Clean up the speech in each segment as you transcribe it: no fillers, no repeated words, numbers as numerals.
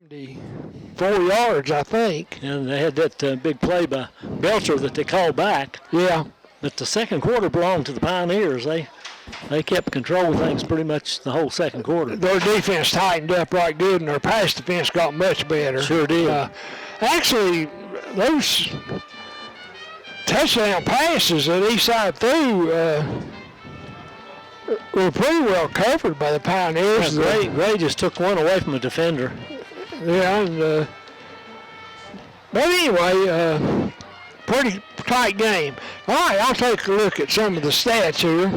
4 yards, I think. And they had that big play by Belcher that they called back. Yeah. But the second quarter belonged to the Pioneers. They kept control of things pretty much the whole second quarter. Their defense tightened up right good, and their pass defense got much better. Sure did. Actually, those touchdown passes that Eastside threw were pretty well covered by the Pioneers. Gray just took one away from a defender. Yeah, and, but anyway, pretty tight game. All right, I'll take a look at some of the stats here.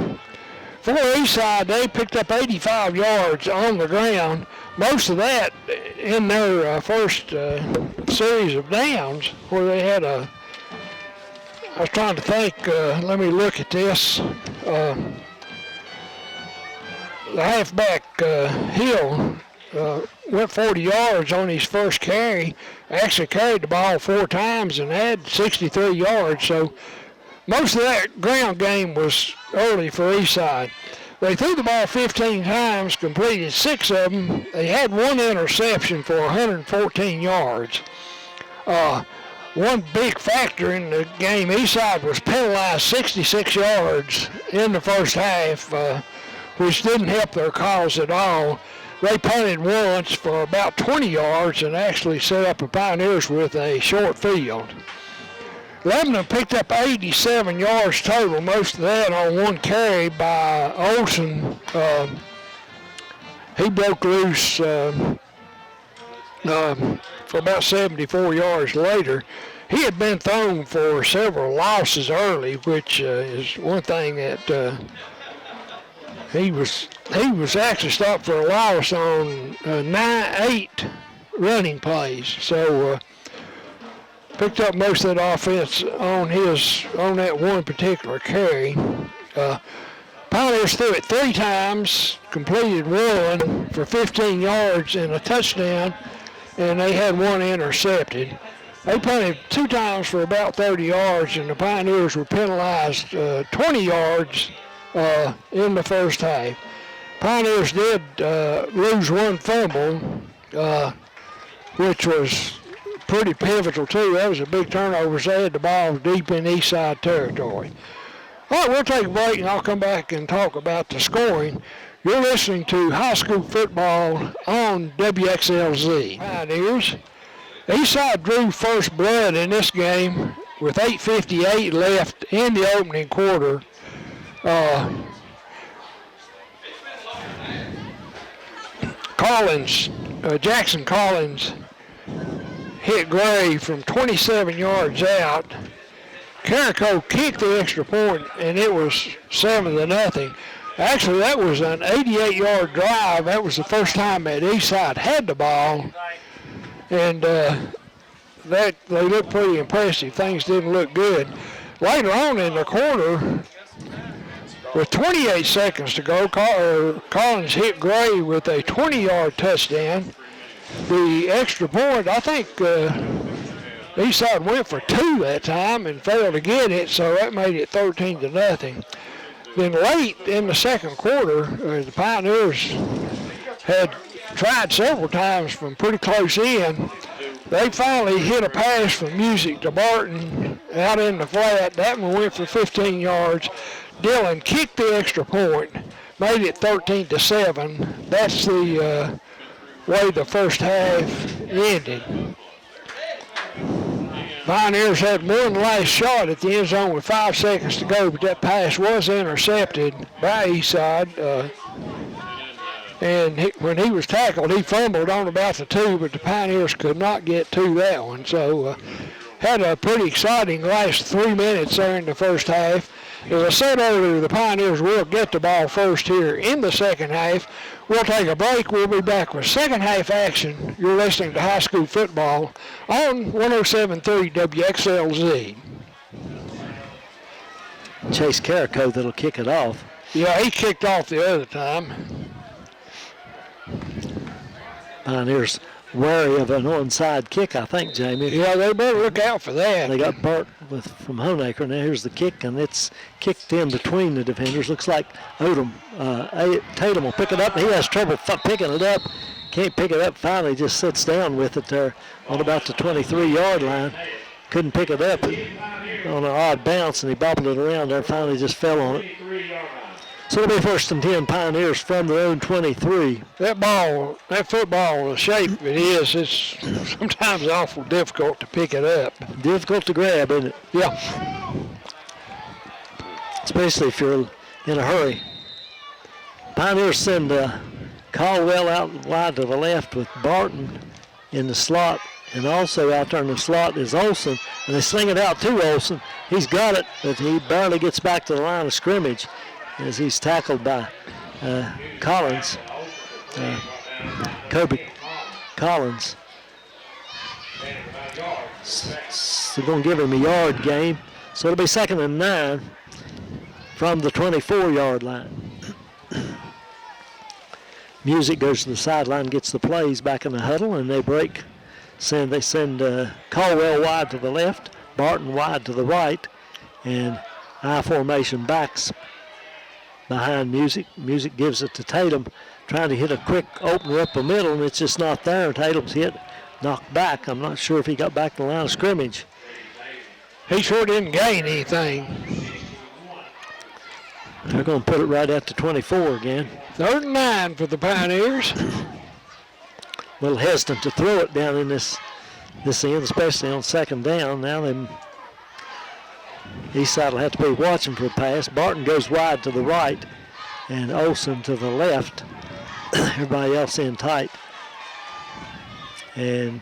For Eastside, they picked up 85 yards on the ground, most of that in their first series of downs, where they had I was trying to think, let me look at this. The halfback, Hill, went 40 yards on his first carry, actually carried the ball 4 times and had 63 yards. So most of that ground game was early for Eastside. They threw the ball 15 times, completed 6 of them. They had 1 interception for 114 yards. One big factor in the game, Eastside was penalized 66 yards in the first half, which didn't help their cause at all. They punted once for about 20 yards and actually set up the Pioneers with a short field. Lebanon picked up 87 yards total, most of that on 1 carry by Olsen. He broke loose for about 74 yards later. He had been thrown for several losses early, which is one thing that he was actually stopped for a loss on 8 running plays. So picked up most of that offense on that one particular carry. Pioneers threw it 3 times, completed 1 for 15 yards and a touchdown, and they had 1 intercepted. They punted 2 times for about 30 yards, and the Pioneers were penalized 20 yards in the first half. Pioneers did lose 1 fumble, which was pretty pivotal too. That was a big turnover. They had the ball deep in Eastside territory. All right, we'll take a break and I'll come back and talk about the scoring. You're listening to high school football on WXLZ. Pioneers. Eastside drew first blood in this game with 8:58 left in the opening quarter. Jackson Collins hit Gray from 27 yards out. Carrico kicked the extra point, and it was 7-0. Actually, that was an 88-yard drive. That was the first time that Eastside had the ball, and they looked pretty impressive. Things didn't look good. Later on in the quarter, with 28 seconds to go, Collins hit Gray with a 20-yard touchdown. The extra point, I think Eastside went for 2 that time and failed to get it, so that made it 13-0. Then late in the second quarter, the Pioneers had tried several times from pretty close in. They finally hit a pass from Music to Barton out in the flat. That one went for 15 yards. Dillon kicked the extra point, made it 13-7. That's the way the first half ended. Pioneers had one last shot at the end zone with 5 seconds to go, but that pass was intercepted by Eastside. And when he was tackled, he fumbled on about the 2, but the Pioneers could not get to that one. So had a pretty exciting last 3 minutes there in the first half. As I said earlier, the Pioneers will get the ball first here in the second half. We'll take a break. We'll be back with second half action. You're listening to high school football on 107.3 WXLZ. Chase Carrico that'll kick it off. Yeah, he kicked off the other time. Pioneers wary of an onside kick, I think, Jamie. Yeah, they better look out for that. They got Bart from Honaker. Now here's the kick, and it's kicked in between the defenders. Looks like Tatum will pick it up. He has trouble picking it up. can't pick it up. Finally just sits down with it there on about the 23-yard line. Couldn't pick it up on an odd bounce, and he bobbled it around there. Finally just fell on it. So it'll be 1st and 10 Pioneers from their own 23. That football, the shape it is, it's sometimes awful difficult to pick it up. Difficult to grab, isn't it? Yeah. Especially if you're in a hurry. Pioneers send Caldwell out wide to the left with Barton in the slot. And also out there in the slot is Olson. And they sling it out to Olson. He's got it, but he barely gets back to the line of scrimmage as he's tackled by Collins. Kobe Collins. So going to give him a yard gain. So it'll be 2nd and 9 from the 24-yard line. Music goes to the sideline, gets the plays back in the huddle, and they break. They send Caldwell wide to the left, Barton wide to the right, and I formation backs behind Music. Music gives it to Tatum, trying to hit a quick opener up the middle, and it's just not there. Tatum's hit, knocked back. I'm not sure if he got back to the line of scrimmage. He sure didn't gain anything. They're going to put it right at the 24 again. 3rd and 9 for the Pioneers. A little hesitant to throw it down in this end, especially on 2nd down. Now Eastside will have to be watching for a pass. Barton goes wide to the right, and Olson to the left. Everybody else in tight. And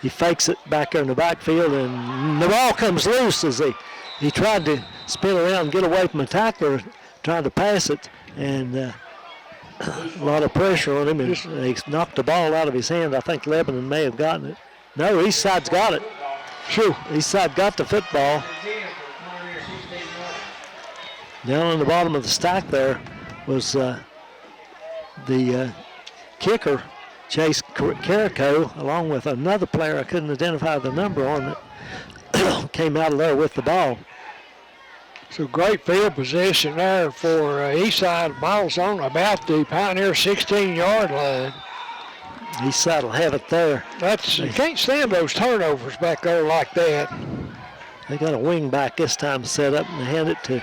he fakes it back there in the backfield, and the ball comes loose as he tried to spin around and get away from a tackler trying to pass it, and a lot of pressure on him, and he knocked the ball out of his hand. I think Lebanon may have gotten it. No, Eastside's got it. Sure, Eastside got the football. Down on the bottom of the stack there was the kicker, Chase Carrico, along with another player I couldn't identify the number on it, came out of there with the ball. So great field position there for Eastside. Ball's on about the Pioneer 16-yard line. Eastside will have it there. You can't stand those turnovers back there like that. They got a wing back this time set up, and they hand it to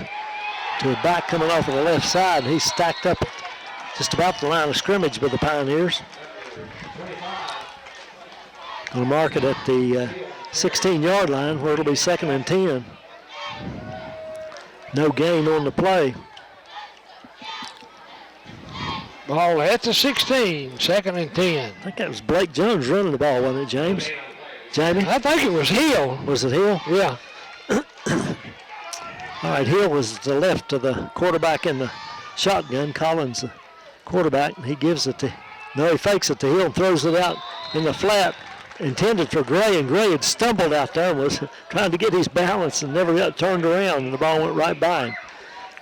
a back coming off of the left side. He's stacked up just about the line of scrimmage with the Pioneers. Going to mark it at the 16-yard line where it'll be 2nd and 10. No gain on the play. Ball at the 16, 2nd and 10. I think that was Blake Jones running the ball, wasn't it, James? Jamie? I think it was Hill. Was it Hill? Yeah. All right, Hill was the left of the quarterback in the shotgun. Collins, the quarterback, he gives it to, he fakes it to Hill and throws it out in the flat, intended for Gray, and Gray had stumbled out there and was trying to get his balance and never got turned around, and the ball went right by him.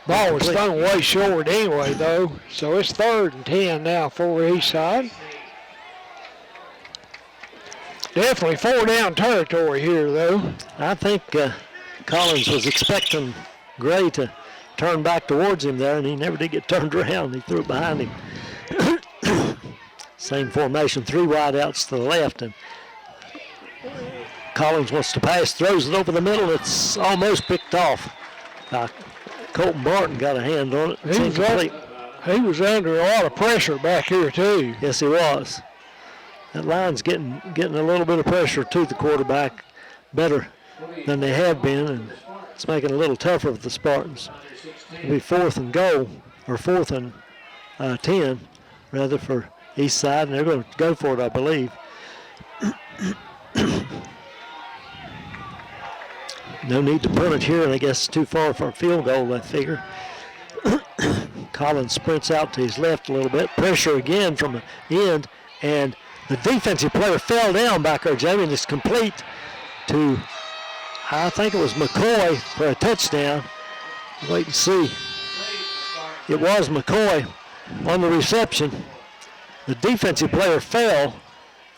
Ball was thrown way short anyway, though, so it's 3rd and 10 now for Eastside. Definitely 4-down territory here, though. I think Collins was expecting Gray to turn back towards him there, and he never did get turned around. He threw it behind him. Same formation, 3 wideouts to the left, and Collins wants to pass, throws it over the middle. It's almost picked off. Colton Barton got a hand on it. He was under a lot of pressure back here, too. Yes, he was. That line's getting a little bit of pressure to the quarterback, better than they have been, and it's making it a little tougher for the Spartans. It'll be 4th and goal, or 4th and 10, rather, for Eastside, and they're going to go for it, I believe. No need to punt it here, and I guess it's too far for a field goal, I figure. Collins sprints out to his left a little bit. Pressure again from the end, and the defensive player fell down back there, Jamie, and it's complete to, I think it was McCoy for a touchdown. Wait and see. It was McCoy on the reception. The defensive player fell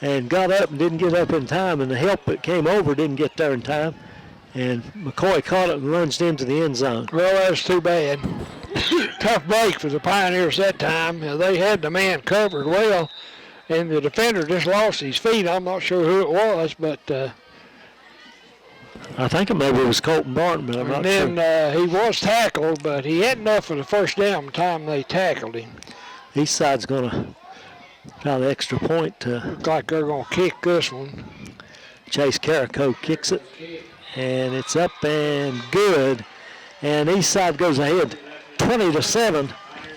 and got up and didn't get up in time, and the help that came over didn't get there in time. And McCoy caught it and lunged into the end zone. Well, that's too bad. Tough break for the Pioneers that time. They had the man covered well, and the defender just lost his feet. I'm not sure who it was, but I think maybe it was Colton Barton, but I'm not sure. and then he was tackled, but he had enough for the first down time they tackled him. Eastside's going to try the extra point. Looks like they're going to kick this one. Chase Carrico kicks it, and it's up and good. And Eastside goes ahead 20-7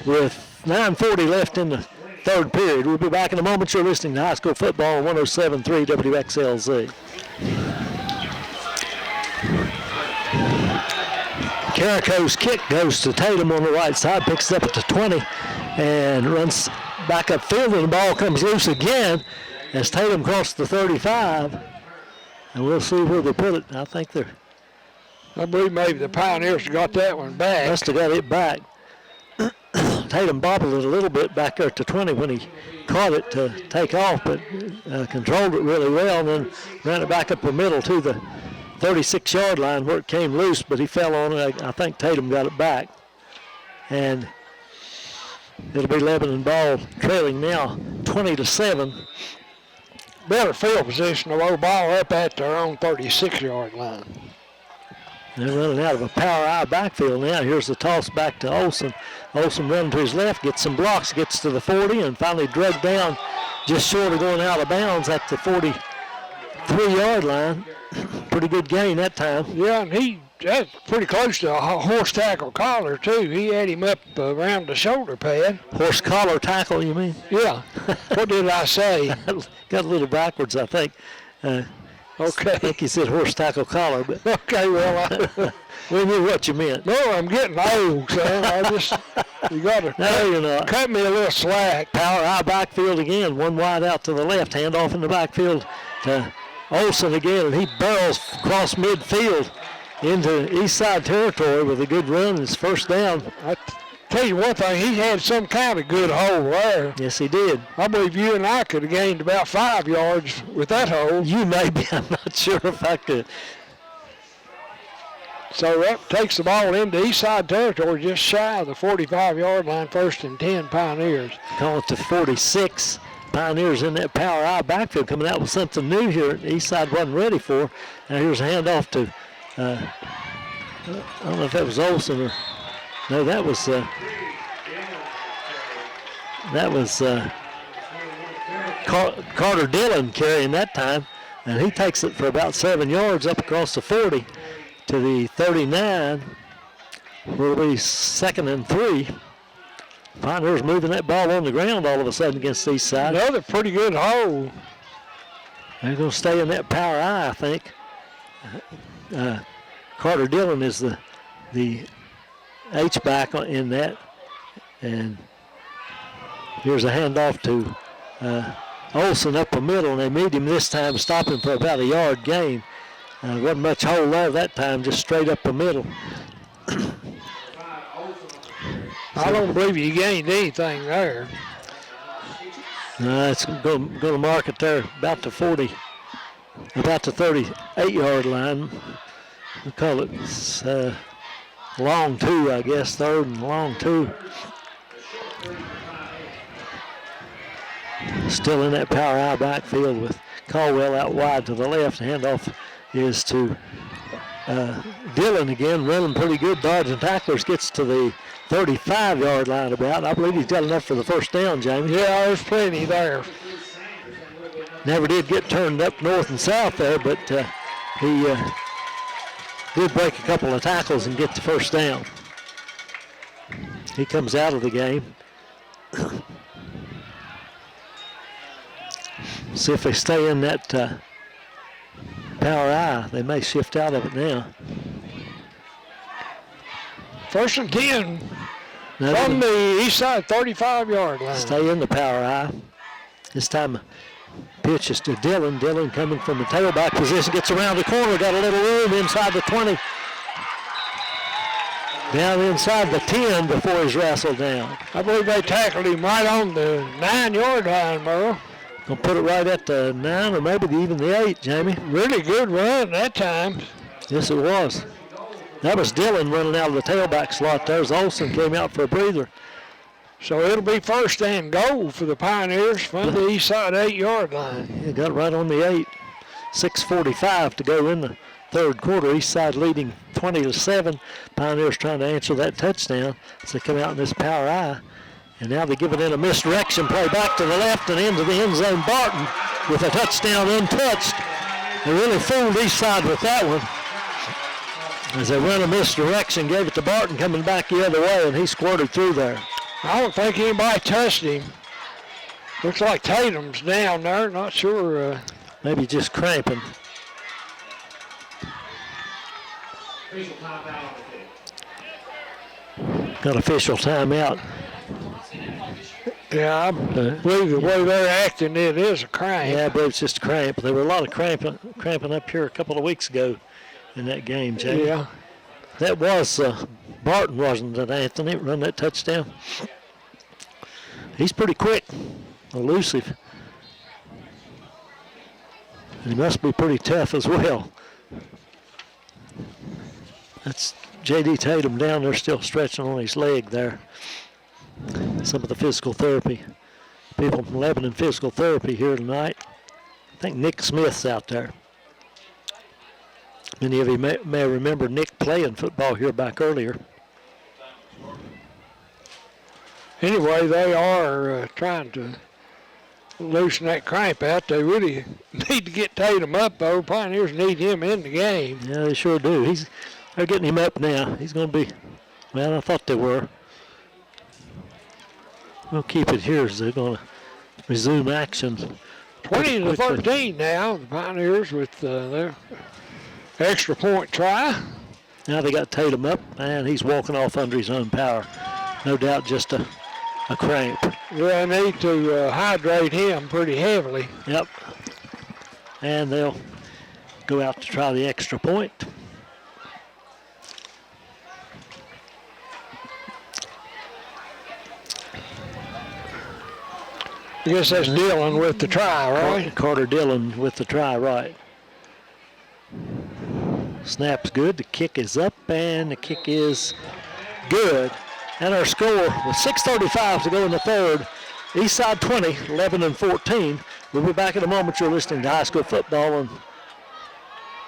with 9:40 left in the third period. We'll be back in a moment. You're listening to High School Football on 107.3 WXLZ. Carrico's kick goes to Tatum on the right side, picks it up at the 20, and runs back upfield, and the ball comes loose again as Tatum crosses the 35. And we'll see where they put it. I think I believe maybe the Pioneers got that one back. must have got it back. Tatum bobbled it a little bit back there at the 20 when he caught it to take off, but controlled it really well, and then ran it back up the middle to the 36-yard line where it came loose, but he fell on it. I think Tatum got it back. And it'll be Lebanon ball trailing now 20-7. Better field position, the ball up at their own 36-yard line. They're running out of a power I backfield now. Here's the toss back to Olsen. Olsen running to his left, gets some blocks, gets to the 40, and finally drugged down just short of going out of bounds at the 43-yard line. Pretty good gain that time. Yeah, and that's pretty close to a horse tackle collar, too. He had him up around the shoulder pad. Horse collar tackle, you mean? Yeah. What did I say? Got a little backwards, I think. Okay. I think you said horse tackle collar, but okay, well, we knew what you meant. No, I'm getting old, son. You got to you're not. Cut me a little slack. Power I backfield again, one wide out to the left, hand off in the backfield to Olsen again, and he barrels across midfield into Eastside territory with a good run. His first down. I tell you one thing, he had some kind of good hole there. Yes, he did. I believe you and I could have gained about 5 yards with that hole. You maybe. I'm not sure if I could. So that takes the ball into Eastside territory, just shy of the 45-yard line, 1st and 10 Pioneers. Call it to 46. Pioneers in that power I backfield coming out with something new here Eastside wasn't ready for. Now here's a handoff to, I don't know if that was Olsen or, no, that was Carter Dillon carrying that time. And he takes it for about 7 yards up across the 40 to the 39. Will be 2nd and 3. Pioneers moving that ball on the ground all of a sudden against Eastside. Another pretty good hole. They're going to stay in that power I think. Carter Dillon is the H-back in that. And here's a handoff to Olsen up the middle, and they meet him this time, stopping for about a yard gain. Wasn't much hole there that time, just straight up the middle. I don't believe you gained anything there. It's going to mark it there about the 38-yard line. We call it long 2, I guess, 3rd and long 2. Still in that power I backfield with Caldwell out wide to the left. Handoff is to Dillon again, running pretty good. Dodging tacklers, gets to the 35-yard line about. I believe he's got enough for the first down, Jamie. Yeah, there's plenty there. Never did get turned up north and south there, but he did break a couple of tackles and get the first down. He comes out of the game. See if they stay in that power I. They may shift out of it now. 1st and 10 from the Eastside 35-yard line. Stay in the power I. This time pitch is to Dillon. Dillon coming from the tailback position, gets around the corner, got a little room inside the 20. Down inside the 10 before he's wrestled down. I believe they tackled him right on the 9-yard line, Merle. Gonna put it right at the 9 or maybe even the 8, Jamie. Really good run that time. Yes, it was. That was Dillon running out of the tailback slot. There's Olsen, came out for a breather. So it'll be first and goal for the Pioneers from the Eastside 8-yard line. You got it right on the 8. 6:45 to go in the third quarter. Eastside leading 20-7. Pioneers trying to answer that touchdown as they come out in this power I. And now they give it in a misdirection play back to the left and into the end zone. Barton with a touchdown untouched. They really fooled Eastside with that one. As they run a misdirection, gave it to Barton coming back the other way, and he squirted through there. I don't think anybody touched him. Looks like Tatum's down there. Not sure. Maybe just cramping. Got official timeout. Yeah, I believe the way they're acting, it is a cramp. Yeah, I believe it's just a cramp. There were a lot of cramping up here a couple of weeks ago in that game, Jay. Yeah. That was Barton, wasn't it, Anthony? Run that touchdown. He's pretty quick, elusive. And he must be pretty tough as well. That's J.D. Tatum down there still stretching on his leg there. Some of the physical therapy. People from Lebanon Physical Therapy here tonight. I think Nick Smith's out there. Many of you may remember Nick playing football here back earlier. Anyway, they are trying to loosen that cramp out. They really need to get Tatum up, though. Pioneers need him in the game. Yeah, they sure do. They're getting him up now. He's going to be, well, I thought they were. We'll keep it here as they're going to resume action. 20-13 now, the Pioneers with their extra point try. Now they got Tatum up, and he's walking off under his own power. No doubt just a cramp. Yeah, they need to hydrate him pretty heavily. Yep. And they'll go out to try the extra point. I guess that's Dillon with the try, right? Carter Dillon with the try, right. Snap's good. The kick is up, and the kick is good. And our score with 6:35 to go in the third. Eastside 20, Lebanon 14. We'll be back in a moment. You're listening to high school football on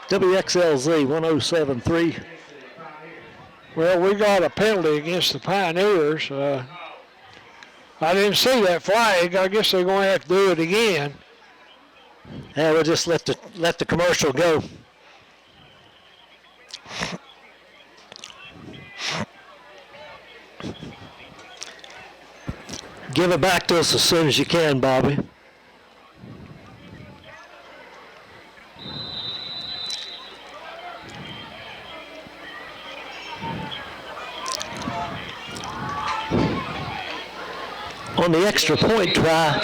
WXLZ 107.3. Well, we got a penalty against the Pioneers. I didn't see that flag. I guess they're going to have to do it again. And we'll just let the commercial go. Give it back to us as soon as you can, Bobby. On the extra point try,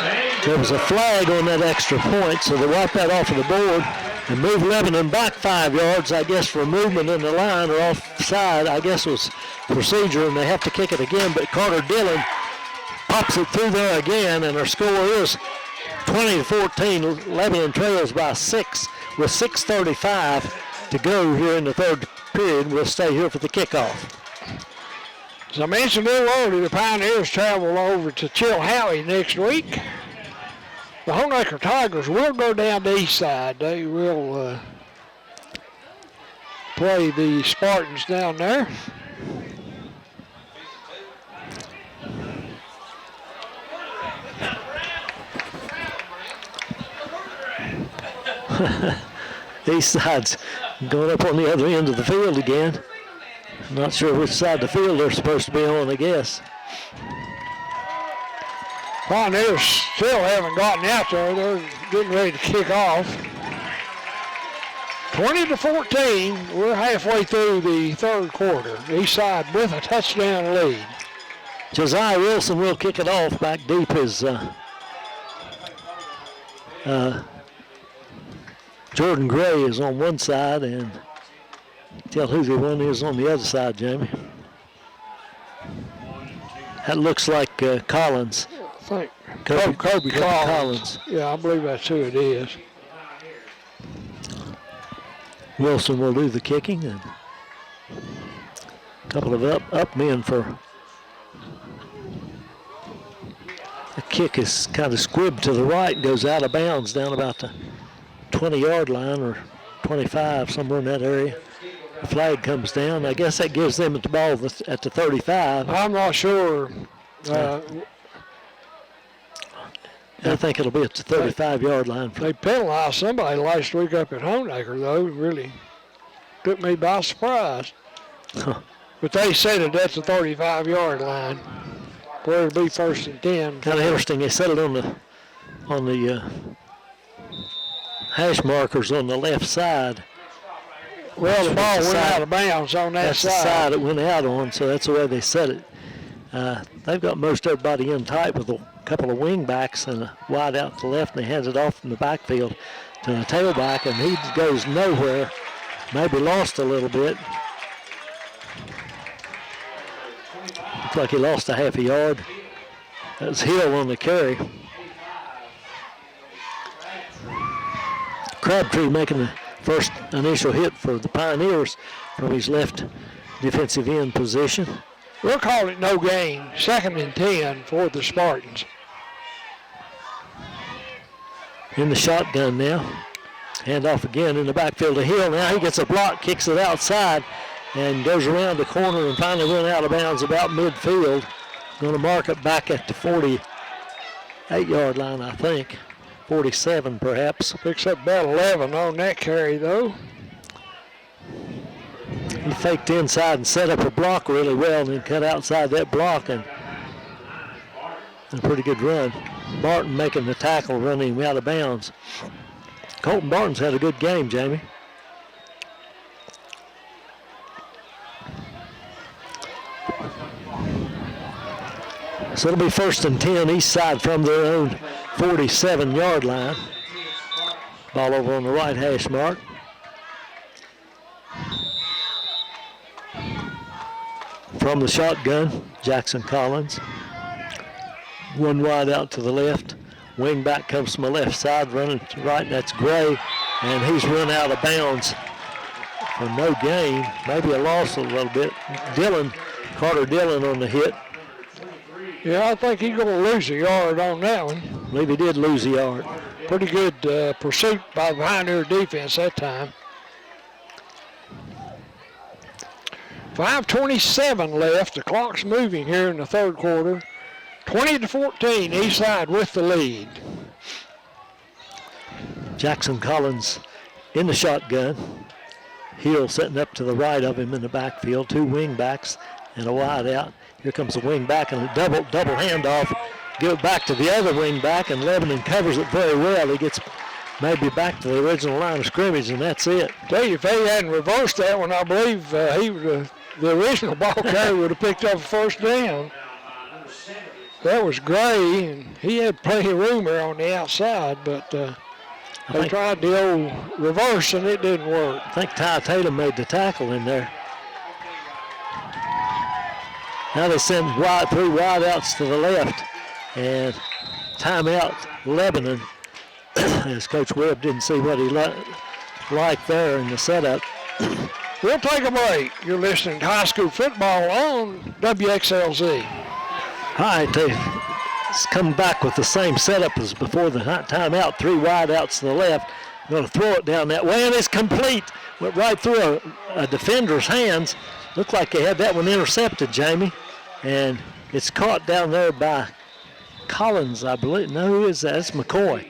there was a flag on that extra point, so they wiped that off of the board and moved Lebanon back 5 yards, I guess, for movement in the line or offside. I guess was procedure, and they have to kick it again, but Carter Dillon pops it through there again, and our score is 20-14. Lebanon trails by 6 with 6:35 to go here in the third period. We'll stay here for the kickoff. As I mentioned a little earlier, the Pioneers travel over to Chilhowie next week. The Honaker Tigers will go down to Eastside. They will play the Spartans down there. Eastside's going up on the other end of the field again. I'm not sure which side of the field they're supposed to be on, I guess. Pioneers still haven't gotten out there. They're getting ready to kick off. 20-14. We're halfway through the third quarter. Eastside with a touchdown lead. Josiah Wilson will kick it off. Back deep is Jordan Gray is on one side, and tell who the one is on the other side, Jamie. That looks like Collins. I think Kobe Collins. Yeah, I believe that's who it is. Wilson will do the kicking, and a couple of up men for The kick is kind of squibbed to the right and goes out of bounds down about the 20-yard line or 25, somewhere in that area. The flag comes down. I guess that gives them the ball at the 35. I'm not sure. I think it'll be at the 35-yard line. They penalized somebody last week up at Homeacre, though. It really took me by surprise. Huh. But they said it at the 35-yard line, where it'll be 1st and 10. Kind of interesting. They set it on the hash markers on the left side. Well, the ball went out of bounds on that that's side. That's the side it went out on, so that's the way they set it. They've got most everybody in tight with a couple of wing backs and a wide out to the left, and they hands it off from the backfield to the tailback, and he goes nowhere. Maybe lost a little bit. Looks like he lost a half a yard. That was Hill on the carry. Crabtree making the first initial hit for the Pioneers from his left defensive end position. We'll call it no gain. 2nd and 10 for the Spartans. In the shotgun now. Hand off again in the backfield to Hill. Now he gets a block, kicks it outside, and goes around the corner and finally went out of bounds about midfield. Going to mark it back at the 48-yard line, I think. 47 perhaps. Picks up about 11 on that carry, though. He faked inside and set up a block really well and then cut outside that block, and a pretty good run. Barton making the tackle, running him out of bounds. Colton Barton's had a good game, Jamie. So it'll be 1st and 10, Eastside from their own 47-yard line. Ball over on the right hash mark. From the shotgun, Jackson Collins. One wide out to the left. Wing back comes from the left side, running to the right, that's Gray, and he's run out of bounds for no gain, maybe a loss a little bit. Carter Dillon on the hit. Yeah, I think he's going to lose a yard on that one. I believe he did lose a yard. Pretty good pursuit by the Pioneer defense that time. 5:27 left. The clock's moving here in the 3rd quarter. 20-14, Eastside with the lead. Jackson Collins in the shotgun. Hill sitting up to the right of him in the backfield. 2 wing backs and a wide out. Here comes the wing back and a double handoff. Give it back to the other wing back, and Lebanon covers it very well. He gets maybe back to the original line of scrimmage, and that's it. Tell you, if he hadn't reversed that one, I believe the original ball carrier would have picked up a 1st down. That was Gray, and he had plenty of room there on the outside, but they tried the old reverse, and it didn't work. I think Ty Tatum made the tackle in there. Now they send 3 wide outs to the left, and timeout Lebanon, as Coach Webb didn't see what he liked there in the setup. We'll take a break. You're listening to high school football on WXLZ. All right, they've come back with the same setup as before the timeout. 3 wide outs to the left. Going to throw it down that way, and it's complete. Went right through a defender's hands. Looked like they had that one intercepted, Jamie. And it's caught down there by Collins, I believe. No, who is that? It's McCoy.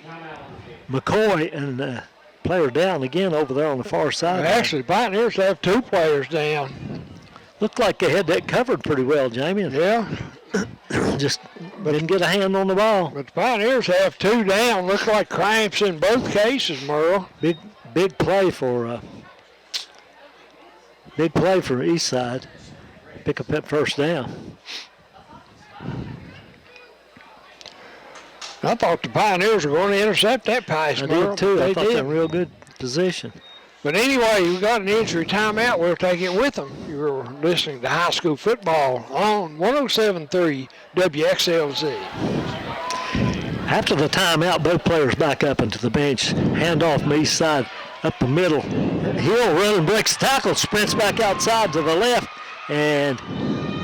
McCoy and player down again over there on the far side. Actually, Pioneers have 2 players down. Looked like they had that covered pretty well, Jamie. Yeah. Just didn't get a hand on the ball. But the Pioneers have 2 down. Look like cramps in both cases, Merle. Big play for Eastside. Pick up that 1st down. I thought the Pioneers were going to intercept that pass, Merle. I did too. I thought they were did. in real good position. But anyway, we got an injury timeout. We'll take it with them. You're listening to high school football on 107.3 WXLZ. After the timeout, both players back up into the bench. Hand off from Eastside up the middle. Hill running, breaks the tackle, sprints back outside to the left, and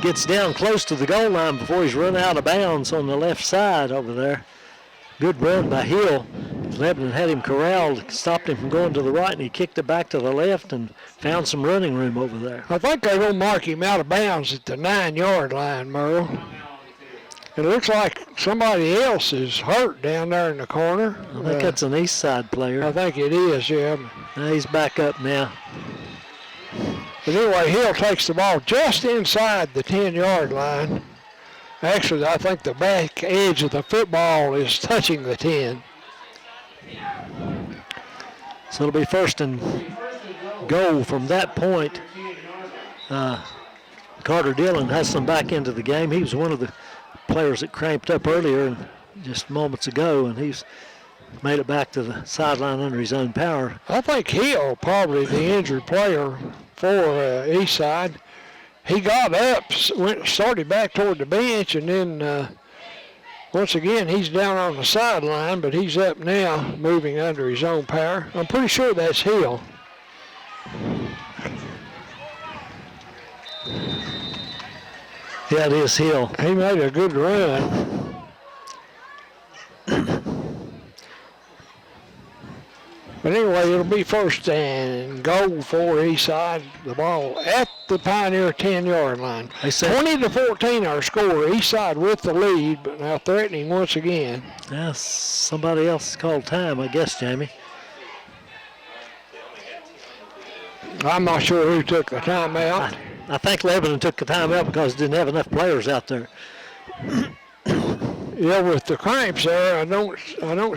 gets down close to the goal line before he's run out of bounds on the left side over there. Good run by Hill. Lebanon had him corralled, stopped him from going to the right, and he kicked it back to the left and found some running room over there. I think they're going to mark him out of bounds at the 9-yard line, Merle. It looks like somebody else is hurt down there in the corner. I think that's an Eastside player. I think it is, yeah. He's back up now. But anyway, Hill takes the ball just inside the 10-yard line. Actually, I think the back edge of the football is touching the 10. So it'll be first and goal from that point. Carter Dillon has him back into the game. He was one of the players that cramped up earlier just moments ago, and he's made it back to the sideline under his own power. I think Hill, probably the injured player for Eastside, he got up, started back toward the bench, and then once again he's down on the sideline, but he's up now, moving under his own power. I'm pretty sure that's Hill. Yeah, it is Hill. He made a good run. But anyway, it'll be first and goal for Eastside. The ball at the Pioneer 10-yard line. 20-14 our score. Eastside with the lead, but now threatening once again. Yeah, somebody else called time, I guess, Jamie. I'm not sure who took the timeout. I think Lebanon took the timeout because it didn't have enough players out there. Yeah, with the cramps there, I don't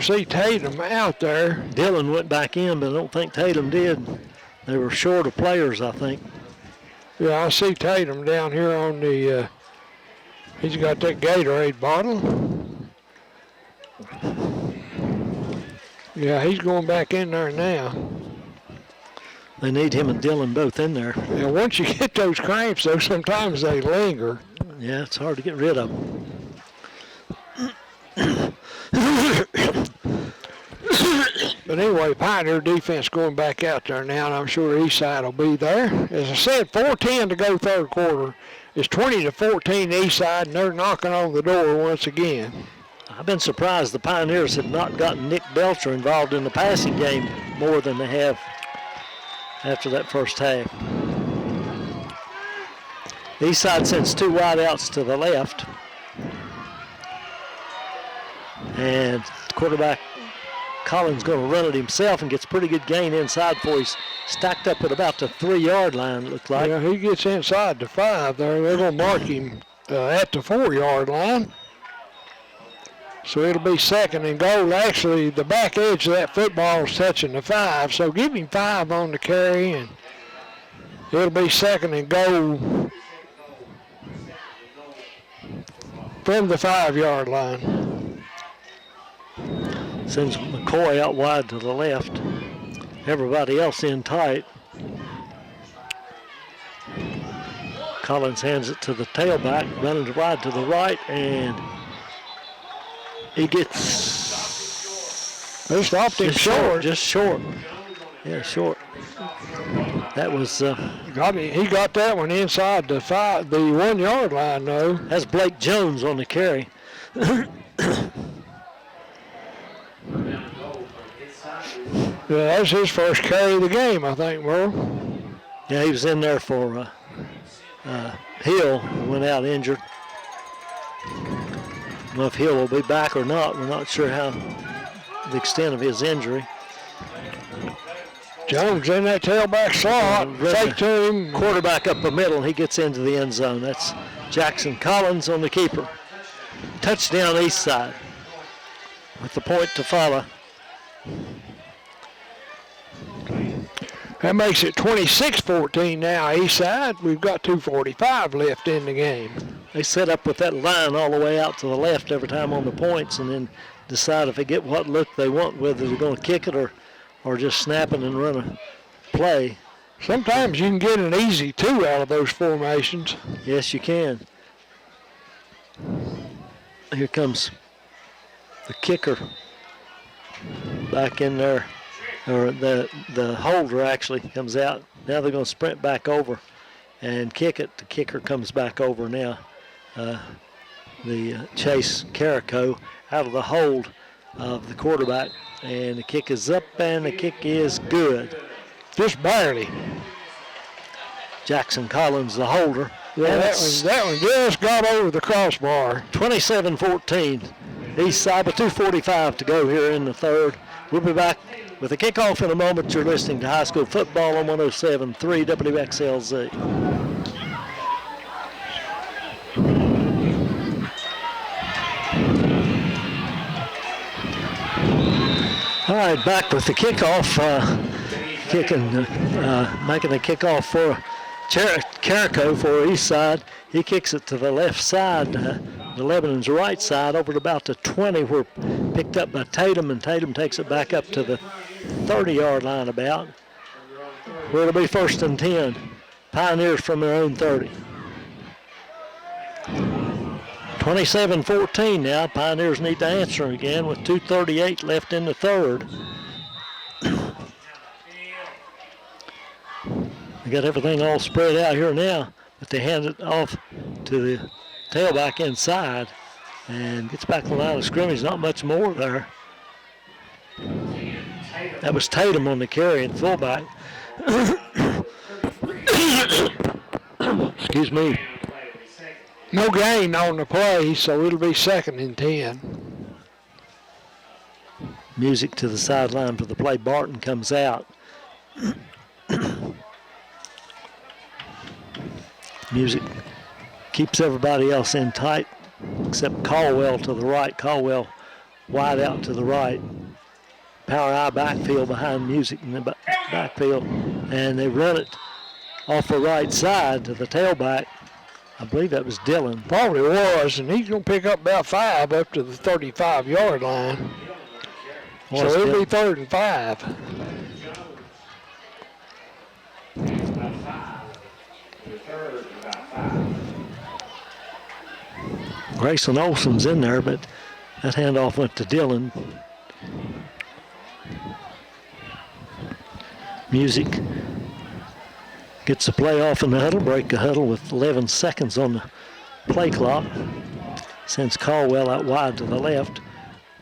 see Tatum out there. Dillon went back in, but I don't think Tatum did. They were short of players, I think. Yeah, I see Tatum down here on the, he's got that Gatorade bottle. Yeah, he's going back in there now. They need him and Dillon both in there. Yeah, once you get those cramps, though, sometimes they linger. Yeah, it's hard to get rid of them. But anyway, Pioneer defense going back out there now, and I'm sure Eastside will be there. As I said, 4:10 to go third quarter. It's 20-14 Eastside, and they're knocking on the door once again. I've been surprised the Pioneers have not gotten Nick Belcher involved in the passing game more than they have after that first half. Eastside sends two wideouts to the left. And quarterback Collins going to run it himself and gets pretty good gain inside before he's stacked up at about the 3-yard line, it looks like. Yeah, he gets inside the 5 there. They're going to mark him at the 4-yard line. So it'll be second and goal. Actually, the back edge of that football is touching the 5, so give him 5 on the carry, and it'll be second and goal from the 5-yard line. Sends McCoy out wide to the left. Everybody else in tight. Collins hands it to the tailback, running wide to the right, and he gets... They stopped him short. Just short. Yeah, short. That was... He got that one inside the 1-yard line, though. That's Blake Jones on the carry. Yeah, that's his first carry of the game, I think, Merle. Yeah, he was in there for Hill, went out injured. I don't know if Hill will be back or not. We're not sure how the extent of his injury. Jones in that tailback slot, fake to him. Quarterback up the middle, he gets into the end zone. That's Jackson Collins on the keeper. Touchdown Eastside with the point to follow. That makes it 26-14 now, Eastside. We've got 2:45 left in the game. They set up with that line all the way out to the left every time on the points and then decide if they get what look they want, whether they're going to kick it or just snap it and run a play. Sometimes you can get an easy 2 out of those formations. Yes, you can. Here comes the kicker back in there. Or the holder actually comes out. Now they're going to sprint back over and kick it. The kicker comes back over now. The Chase Carrico out of the hold of the quarterback. And the kick is up, and the kick is good. Just barely. Jackson Collins, the holder. Yeah, that one just got over the crossbar. 27-14. Eastside with 2:45 to go here in the third. We'll be back with a kickoff in a moment. You're listening to high school football on 107.3 WXLZ. All right, back with the kickoff. Making the kickoff for Carrico for Eastside. He kicks it to the left side, the Lebanon's right side, over to about the 20, where picked up by Tatum, and Tatum takes it back up to the 30-yard line about, where it'll be 1st and 10. Pioneers from their own 30. 27-14 now. Pioneers need to answer again with 2:38 left in the third. They got everything all spread out here now, but they hand it off to the tailback inside and gets back to the line of scrimmage. Not much more there. That was Tatum on the carry and fullback. Excuse me. No gain on the play, so it'll be 2nd and 10. Music to the sideline for the play. Barton comes out. Music keeps everybody else in tight except Caldwell to the right. Caldwell wide out to the right. Power I backfield behind Music in the backfield. And they run it off the right side to the tailback. I believe that was Dillon. Probably was, and he's going to pick up about 5 up to the 35-yard line. So it'll be 3rd and 5. Grayson Olson's in there, but that handoff went to Dillon. Music gets the play off in the huddle, break the huddle with 11 seconds on the play clock. Sends Caldwell out wide to the left.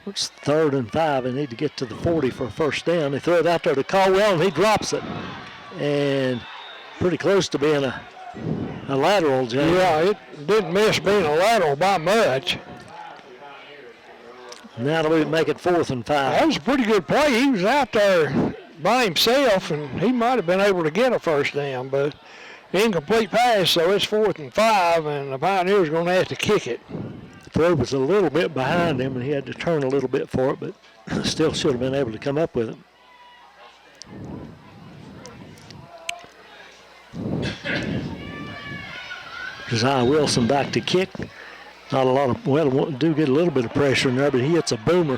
It's 3rd and 5. They need to get to the 40 for a 1st down. They throw it out there to Caldwell, and he drops it. And pretty close to being a lateral, Jay. Yeah, it didn't miss being a lateral by much. Now they'll make it 4th and 5. That was a pretty good play. He was out there by himself, and he might have been able to get a 1st down, but incomplete pass, so it's 4th and 5, and the Pioneers are going to have to kick it. The throw was a little bit behind him, and he had to turn a little bit for it, but still should have been able to come up with it. Josiah Wilson back to kick. Not a lot of, well, do get a little bit of pressure in there, but he hits a boomer.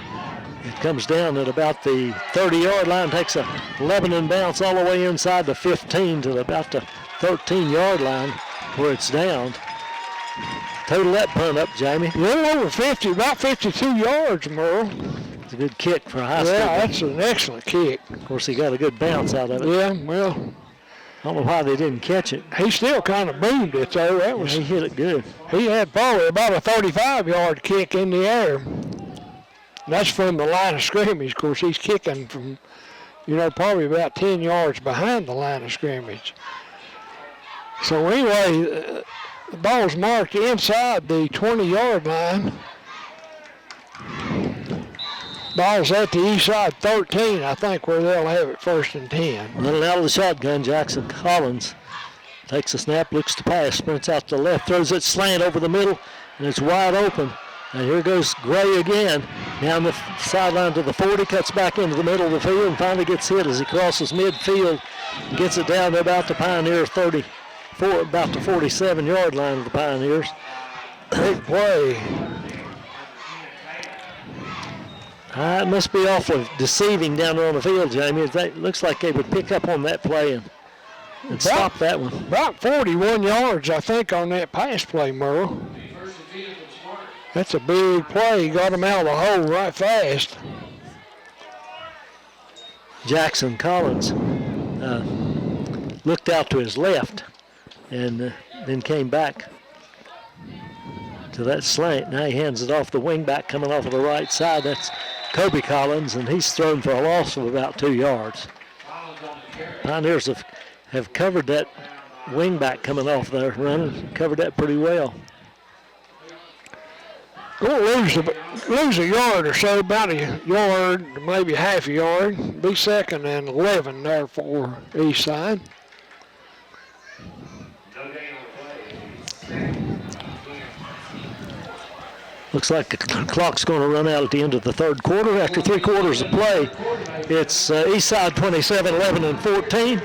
It comes down at about the 30-yard line, takes a Lebanon bounce all the way inside the 15 to about the 13-yard line where it's down. Total that punt up, Jamie. A little over 50, about 52 yards, Merle. It's a good kick for a high school. Yeah, that's an excellent kick. Of course, he got a good bounce out of it. Yeah, well, I don't know why they didn't catch it. he still kind of boomed it, though. That was, he hit it good. he had probably about a 35-yard kick in the air. That's from the line of scrimmage. Of course, he's kicking from, probably about 10 yards behind the line of scrimmage. So anyway, the ball's marked inside the 20-yard line. Ball's at the Eastside 13, I think, where they'll have it 1st and 10. Running out of the shotgun, Jackson Collins takes a snap, looks to pass, sprints out to the left, throws it slant over the middle, and it's wide open. And here goes Gray again. Down the sideline to the 40, cuts back into the middle of the field, and finally gets hit as he crosses midfield. Gets it down to about the Pioneer 34, about the 47-yard line of the Pioneers. Big play. It must be awfully deceiving down there on the field, Jamie. It looks like they would pick up on that play and stop that one. About 41 yards, I think, on that pass play, Merle. That's a big play. Got him out of the hole right fast. Jackson Collins looked out to his left and then came back to that slant. Now he hands it off the wingback coming off of the right side. That's Kobe Collins, and he's thrown for a loss of about 2 yards. Pioneers have covered that wingback coming off there, running, covered that pretty well. Going to lose a yard or so, about a yard, maybe half a yard. Be second and 11 there for Eastside. Looks like the clock's going to run out at the end of the third quarter. After 3 quarters of play, it's Eastside 27, 11, and 14.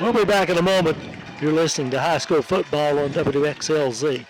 We'll be back in a moment. You're listening to High School Football on WXLZ.